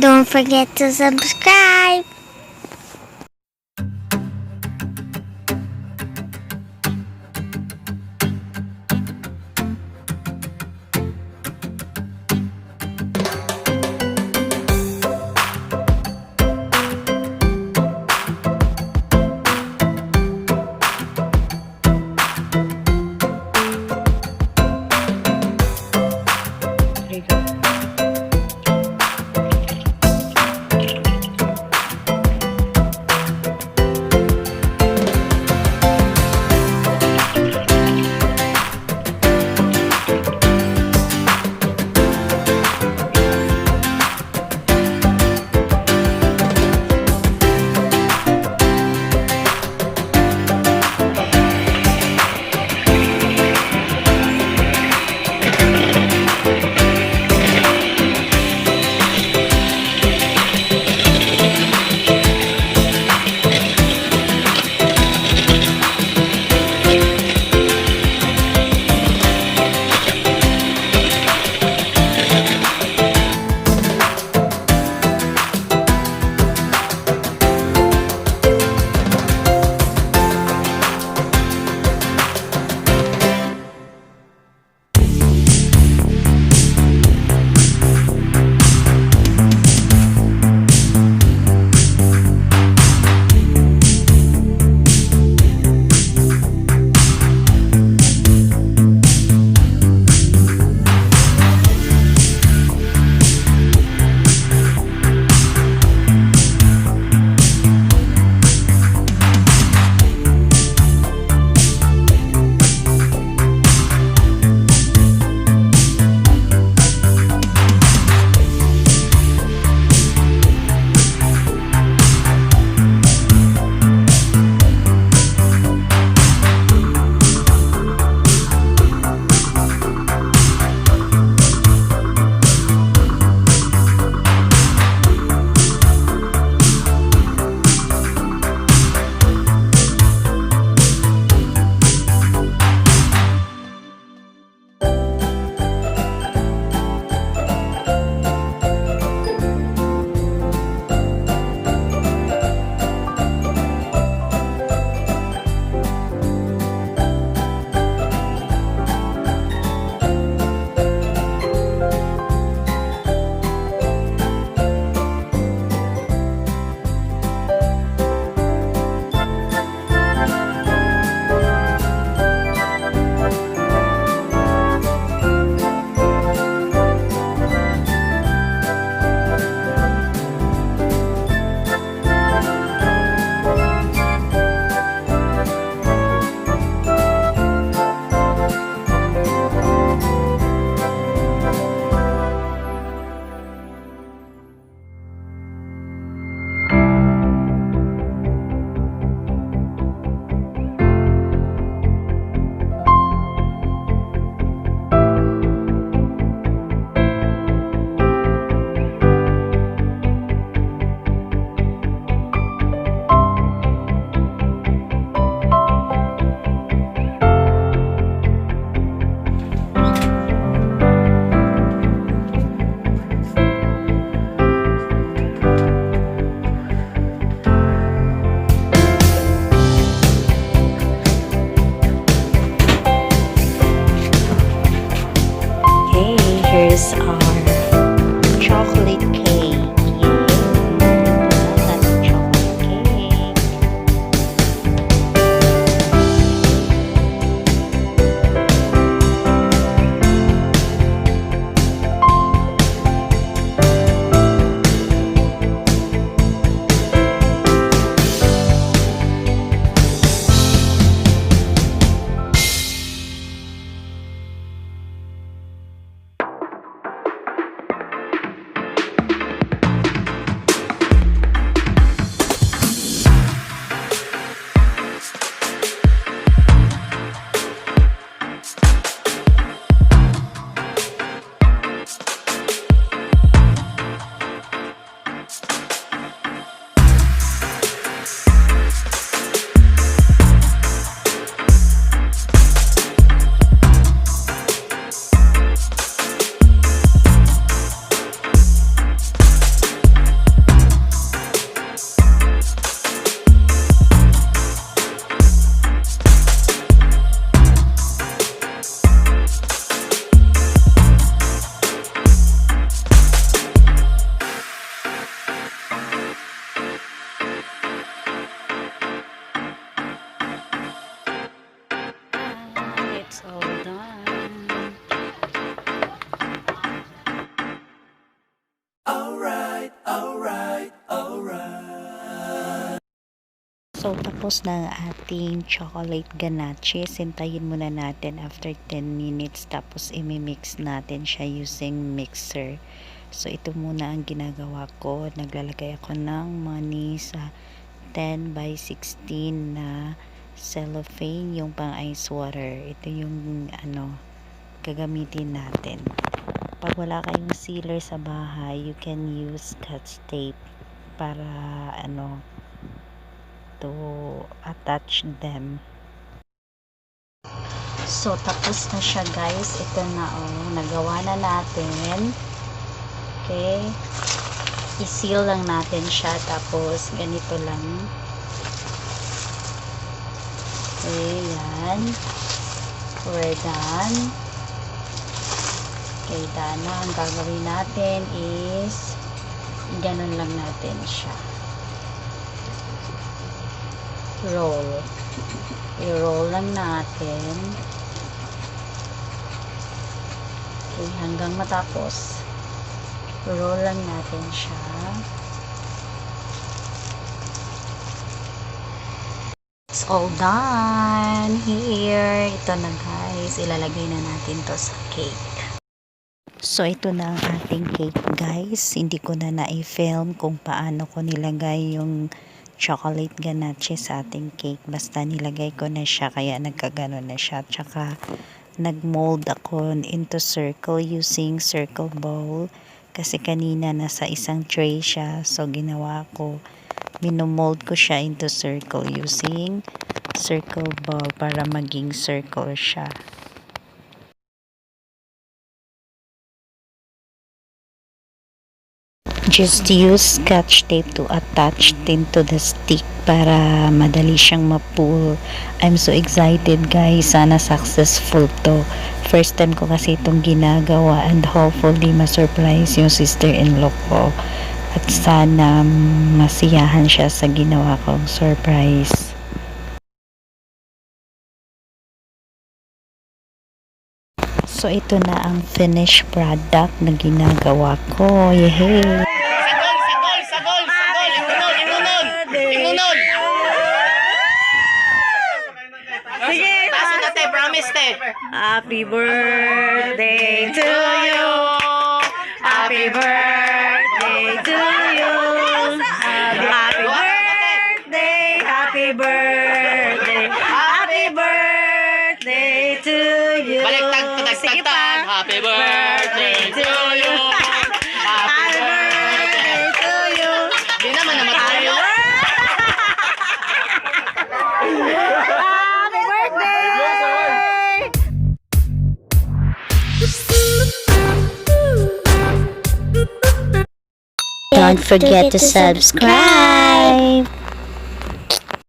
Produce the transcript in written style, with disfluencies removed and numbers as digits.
Don't forget to subscribe. Natapos na ang ating chocolate ganache. Sintayin muna natin after 10 minutes. Tapos imimix natin siya using mixer. So ito muna ang ginagawa ko. Naglalagay ako ng money sa 10 by 16 na cellophane, yung pang ice water. Ito yung gagamitin natin. Pag wala kayong sealer sa bahay, you can use Scotch tape para to attach them. So tapos na siya, guys. Ito na, nagawa na natin. Okay, i-seal lang natin siya, tapos ganito lang. Okay, yan, we're done. Okay, done na. Ang gagawin natin is ganun lang natin siya. Roll. I-roll lang natin. Okay, hanggang matapos. Roll lang natin siya. It's all done. Here. Ito na, guys. Ilalagay na natin to sa cake. So, ito na ang ating cake, guys. Hindi ko na na-film kung paano ko nilagay yung chocolate ganache sa ating cake. Basta nilagay ko na siya, kaya nagkagano na siya. Tsaka, nag-mold ako into circle using circle bowl. Kasi kanina nasa isang tray siya. So, ginawa ko, minomold ko siya into circle using circle bowl para maging circle siya. Just use Scotch tape to attach into the stick para madali siyang ma-pull. I'm so excited, guys. Sana successful to. First time ko kasi itong ginagawa, and hopefully ma-surprise yung sister-in-law ko. At sana masiyahan siya sa ginawa kong surprise. So ito na ang finished product na ginagawa ko. Yehey! Sige, taas na te, promise te. Happy birthday to you. Happy birthday to you. Happy birthday, happy birthday. Happy birthday to you. Sige pa. Happy birthday to you. Happy birthday to you. Di naman namatay yun. Don't forget to subscribe.